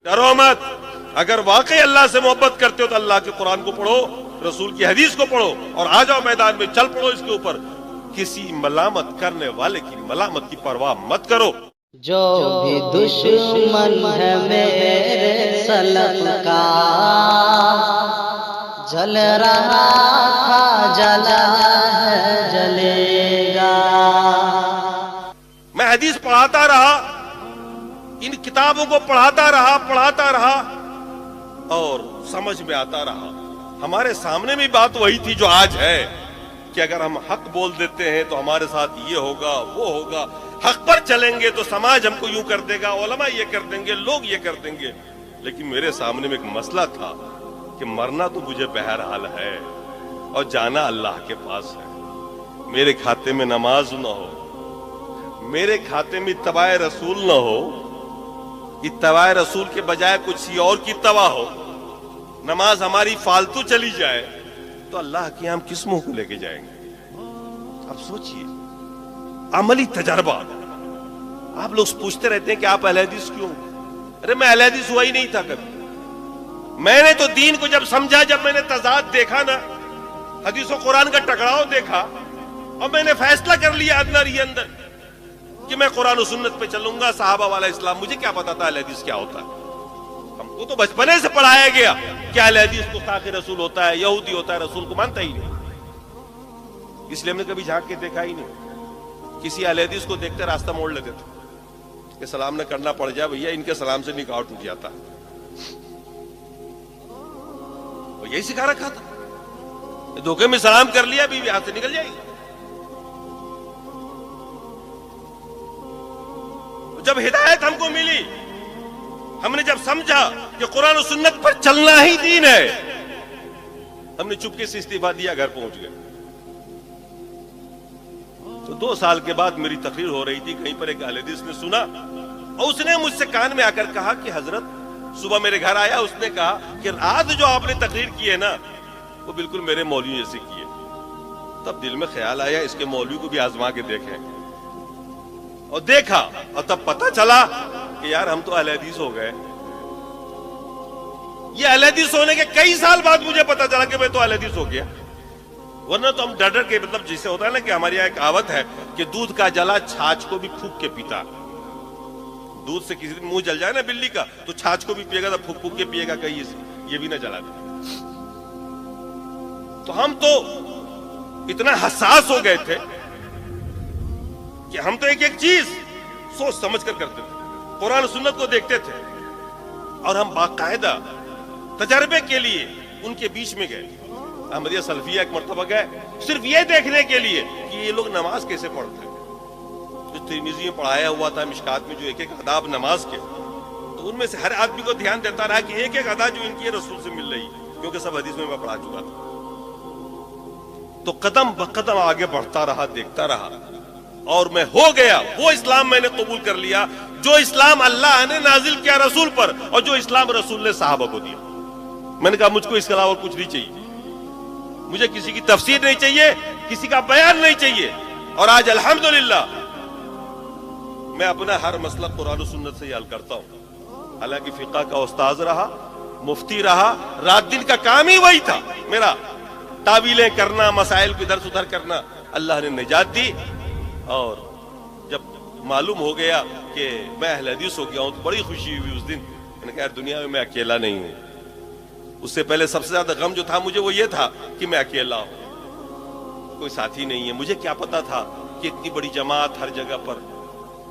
ڈرو مت. اگر واقعی اللہ سے محبت کرتے ہو تو اللہ کے قرآن کو پڑھو, رسول کی حدیث کو پڑھو, اور آ جاؤ میدان میں, چل پڑو اس کے اوپر. کسی ملامت کرنے والے کی ملامت کی پرواہ مت کرو. جو بھی دشمن ہے میرے سلف کا, جل رہا تھا جلا ہے جلے گا. میں حدیث پڑھاتا رہا, ان کتابوں کو پڑھاتا رہا اور سمجھ میں آتا رہا. ہمارے سامنے بھی بات وہی تھی جو آج ہے, کہ اگر ہم حق بول دیتے ہیں تو ہمارے ساتھ یہ ہوگا وہ ہوگا, حق پر چلیں گے تو سماج ہم کو یوں کر دے گا, علماء یہ کر دیں گے, لوگ یہ کر دیں گے. لیکن میرے سامنے میں ایک مسئلہ تھا کہ مرنا تو مجھے بہرحال ہے اور جانا اللہ کے پاس ہے. میرے کھاتے میں نماز نہ ہو, میرے کھاتے میں اتباع رسول نہ ہو, اتباع رسول کے بجائے کچھ اور کی اتباع ہو, نماز ہماری فالتو چلی جائے, تو اللہ کے ہم کس منہ کو لے کے جائیں گے؟ اب سوچئے, عملی تجربہ. آپ لوگ پوچھتے رہتے ہیں کہ آپ اہل حدیث کیوں؟ ارے میں اہل حدیث ہوا ہی نہیں تھا کبھی. میں نے تو دین کو جب سمجھا, جب میں نے تضاد دیکھا نا, حدیث و قرآن کا ٹکراؤ دیکھا, اور میں نے فیصلہ کر لیا اندر ہی اندر کہ میں قرآن و سنت پہ چلوں گا, صحابہ والا اسلام. مجھے کیا پتا تھا اہل حدیث کیا ہوتا ہے؟ ہم کو تو بچپنے سے پڑھایا گیا کہ اہل حدیث گستاخ رسول ہوتا ہے, یہودی ہوتا ہے, رسول کو مانتا ہی نہیں. اس لیے ہم نے کبھی جھانک کے دیکھا ہی نہیں. کسی اہل حدیث کو دیکھتے راستہ موڑ لیتے تھے کہ سلام نہ کرنا پڑ جائے, بھیا ان کے سلام سے نکاح ٹوٹ جاتا ہے. وہ یہی سکھا رکھا تھا, دھوکے میں سلام کر لیا, بیوی ہاتھ سے نکل جائے گی. جب ہدایت ہم کو ملی, ہم نے جب سمجھا کہ قرآن و سنت پر چلنا ہی دین ہے, ہم نے چپکے سے استعفیٰ دیا, گھر پہنچ گئے. تو 2 سال کے بعد میری تقریر ہو رہی تھی, کہیں پر ایک اہل حدیث نے سنا, اور اس نے مجھ سے کان میں آ کر کہا کہ حضرت, صبح میرے گھر آیا, اس نے کہا کہ آج جو آپ نے تقریر کی ہے نا, وہ بالکل میرے مولوی جیسے کی ہے. تب دل میں خیال آیا اس کے مولوی کو بھی آزما کے دیکھیں, اور دیکھا, اور تب پتہ چلا کہ یار ہم تو اہل حدیث ہو گئے. یہ اہل حدیث ہونے کے کئی سال بعد مجھے پتہ چلا کہ میں تو اہل حدیث ہو گیا. ورنہ تو ہم ڈر کے, مطلب جیسے ہوتا ہے نا کہ ہماری یہاں ایک کہاوت ہے کہ دودھ کا جلا چھاچھ کو بھی پھونک کے پیتا. دودھ سے کسی دن منہ جل جائے نا بلی کا, تو چھاچھ کو بھی پیے گا, تو پھونک پھونک کے پیے گا, کہیں یہ بھی نہ جلا دے. تو ہم تو اتنا حساس ہو گئے تھے کہ ہم تو ایک ایک چیز سوچ سمجھ کر کرتے تھے, قرآن و سنت کو دیکھتے تھے, اور ہم باقاعدہ تجربے کے لیے ان کے بیچ میں گئے. احمدیہ سلفیہ ایک مرتبہ گئے صرف یہ دیکھنے کے لیے کہ یہ لوگ نماز کیسے پڑھتے ہیں. جو ترمذی میں پڑھایا ہوا تھا مشکات میں, جو ایک ایک آداب نماز کے, تو ان میں سے ہر آدمی کو دھیان دیتا رہا کہ ایک ایک ادا جو ان کی رسول سے مل رہی, کیونکہ سب حدیث میں پڑھا چکا تھا. تو قدم بقدم آگے بڑھتا رہا, دیکھتا رہا, اور میں ہو گیا وہ اسلام میں نے قبول کر لیا جو اسلام اللہ نے نازل کیا رسول پر, اور جو اسلام رسول نے صحابہ کو دیا. میں نے کہا مجھ کو اس کے علاوہ کچھ نہیں چاہیے, مجھے کسی کی تفسیر نہیں چاہیے, کسی کا بیان نہیں چاہیے. اور آج الحمدللہ میں اپنا ہر مسئلہ قرآن و سنت سے ہی حل کرتا ہوں. حالانکہ فقہ کا استاذ رہا, مفتی رہا, رات دن کا کام ہی وہی تھا میرا, تعویلیں کرنا, مسائل کو ادھر سے ادھر کرنا. اللہ نے نجات دی, اور جب معلوم ہو گیا کہ میں اہل حدیث ہو گیا ہوں تو بڑی خوشی ہوئی اس دن. میں نے کہا یار دنیا میں اکیلا نہیں ہوں. اس سے پہلے سب سے زیادہ غم جو تھا مجھے وہ یہ تھا کہ میں اکیلا ہوں, کوئی ساتھی نہیں ہے. مجھے کیا پتا تھا کہ اتنی بڑی جماعت ہر جگہ پر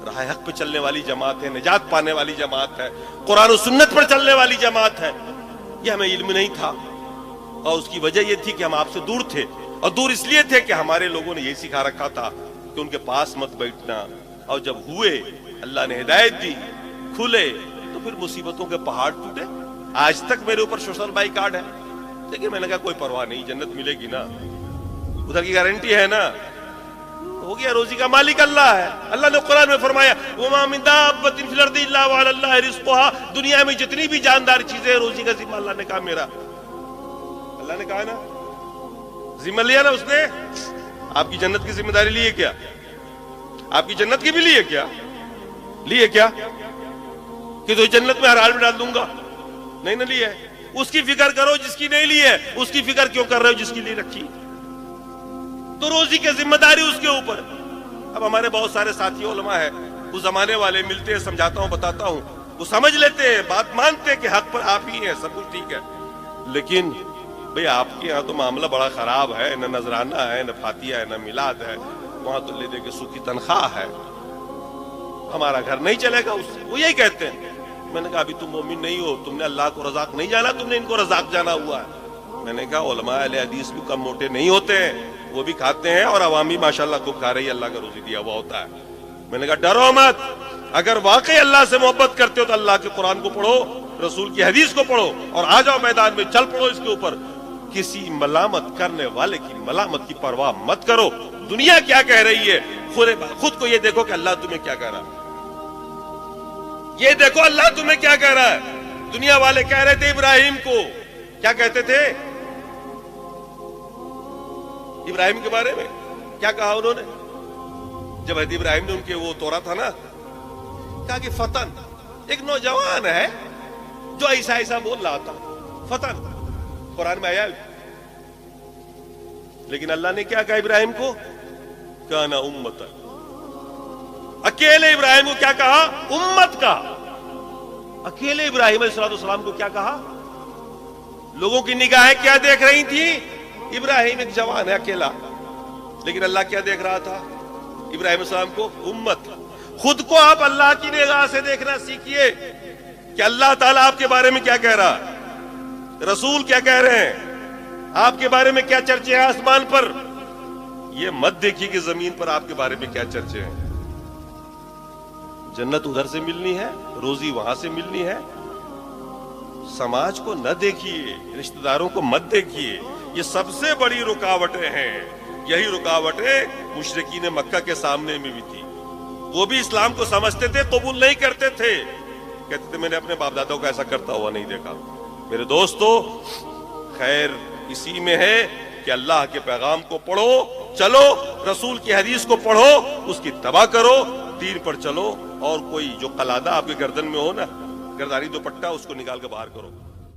راہ حق پہ چلنے والی جماعت ہے, نجات پانے والی جماعت ہے, قرآن و سنت پر چلنے والی جماعت ہے. یہ ہمیں علم نہیں تھا, اور اس کی وجہ یہ تھی کہ ہم آپ سے دور تھے, اور دور اس لیے تھے کہ ہمارے لوگوں نے یہی سکھا رکھا تھا کہ ان کے پاس مت بیٹھنا. اور جب ہوئے, اللہ نے ہدایت دی, کھلے, تو پھر مصیبتوں کے پہاڑ ٹوٹے. آج تک میرے اوپر سوشل بائی کارڈ ہے, لیکن میں نے کہا کوئی پرواہ نہیں, جنت ملے گی نا, ادھر کی گارنٹی ہے نا, ہو گیا. روزی کا مالک اللہ ہے. اللہ نے قرآن میں فرمایا وَمَا مِن دَابَّةٍ فِي الْأَرْضِ إِلَّا وَعَلَى اللَّهِ رِزْقُهَا. دنیا میں جتنی بھی جاندار چیزیں, روزی کا ذمہ اللہ نے کہا میرا. اللہ نے کہا نا, ذمہ لیا نا اس نے. آپ کی جنت کی ذمہ داری لی ہے کیا؟ آپ کی جنت کی بھی لی ہے کیا؟ لی ہے کیا؟ کہ تو جنت میں ہر حال میں ڈال دوں گا، نہیں نہ لی ہے۔ اس کی فکر کرو جس کی نہیں لی ہے، اس کی فکر کیوں کر رہے ہو جس کی لی رکھی؟ تو روزی کی ذمہ داری اس کے اوپر۔ اب ہمارے بہت سارے ساتھی علماء ہیں، اس زمانے والے ملتے ہیں، سمجھاتا ہوں، بتاتا ہوں، وہ سمجھ لیتے ہیں، بات مانتے ہیں کہ حق پر آپ ہی ہیں، سب کچھ ٹھیک ہے، لیکن بھئی آپ کے یہاں تو معاملہ بڑا خراب ہے، نہ نذرانہ ہے، نہ فاتحہ ہے، نہ میلاد ہے، وہاں تو لے دے کے سو کی تنخواہ ہے، ہمارا گھر نہیں چلے گا اس سے۔ وہ یہی کہتے ہیں۔ میں نے کہا ابھی تم مومن نہیں ہو، تم نے اللہ کو رزاق نہیں جانا، تم نے ان کو رزاق جانا ہوا ہے۔ میں نے کہا علماء اہل حدیث بھی کم موٹے نہیں ہوتے ہیں، وہ بھی کھاتے ہیں، اور عوامی ماشاءاللہ خوب کھا رہی ہے، اللہ کا روزی دیا ہوا ہوتا ہے۔ میں نے کہا ڈرو مت، اگر واقعی اللہ سے محبت کرتے ہو تو اللہ کے قرآن کو پڑھو، رسول کی حدیث کو پڑھو، اور آ جاؤ میدان میں، چل پڑو اس کے اوپر۔ کسی ملامت کرنے والے کی ملامت کی پرواہ مت کرو، دنیا کیا کہہ رہی ہے، خود کو یہ دیکھو کہ اللہ تمہیں کیا کہہ رہا ہے، یہ دیکھو اللہ تمہیں کیا کہہ رہا ہے۔ دنیا والے کہہ رہے تھے ابراہیم کو، کیا کہتے تھے ابراہیم کے بارے میں؟ کیا کہا انہوں نے جب حضرت ابراہیم نے ان کے وہ توڑا تھا نا؟ کہا کہ فتن، ایک نوجوان ہے جو ایسا ایسا بول رہا تھا، فتن قرآن میں آیا۔ لیکن اللہ نے کیا کہا ابراہیم کو؟ کانا امتن، اکیلے ابراہیم کو کیا کہا؟ امت کا۔ اکیلے ابراہیم علیہ السلام کو کیا کہا؟ لوگوں کی نگاہیں کیا دیکھ رہی تھی؟ ابراہیم ایک جوان ہے اکیلا، لیکن اللہ کیا دیکھ رہا تھا ابراہیم علیہ السلام کو؟ امت۔ خود کو آپ اللہ کی نگاہ سے دیکھنا سیکھیے کہ اللہ تعالیٰ آپ کے بارے میں کیا کہہ رہا ہے، رسول کیا کہہ رہے ہیں، آپ کے بارے میں کیا چرچے ہیں آسمان پر۔ یہ مت دیکھیے کہ زمین پر آپ کے بارے میں کیا چرچے ہیں۔ جنت ادھر سے ملنی ہے، روزی وہاں سے ملنی ہے۔ سماج کو نہ دیکھیے، رشتہ داروں کو مت دیکھیے، یہ سب سے بڑی رکاوٹیں ہیں۔ یہی رکاوٹیں مشرکین مکہ کے سامنے میں بھی تھی، وہ بھی اسلام کو سمجھتے تھے، قبول نہیں کرتے تھے، کہتے تھے میں نے اپنے باپ دادوں کو ایسا کرتا ہوا نہیں دیکھا۔ میرے دوستو، خیر اسی میں ہے کہ اللہ کے پیغام کو پڑھو، چلو رسول کی حدیث کو پڑھو، اس کی اتباع کرو، دین پر چلو، اور کوئی جو قلادہ آپ کے گردن میں ہو نا، گرداری دوپٹہ، اس کو نکال کے باہر کرو۔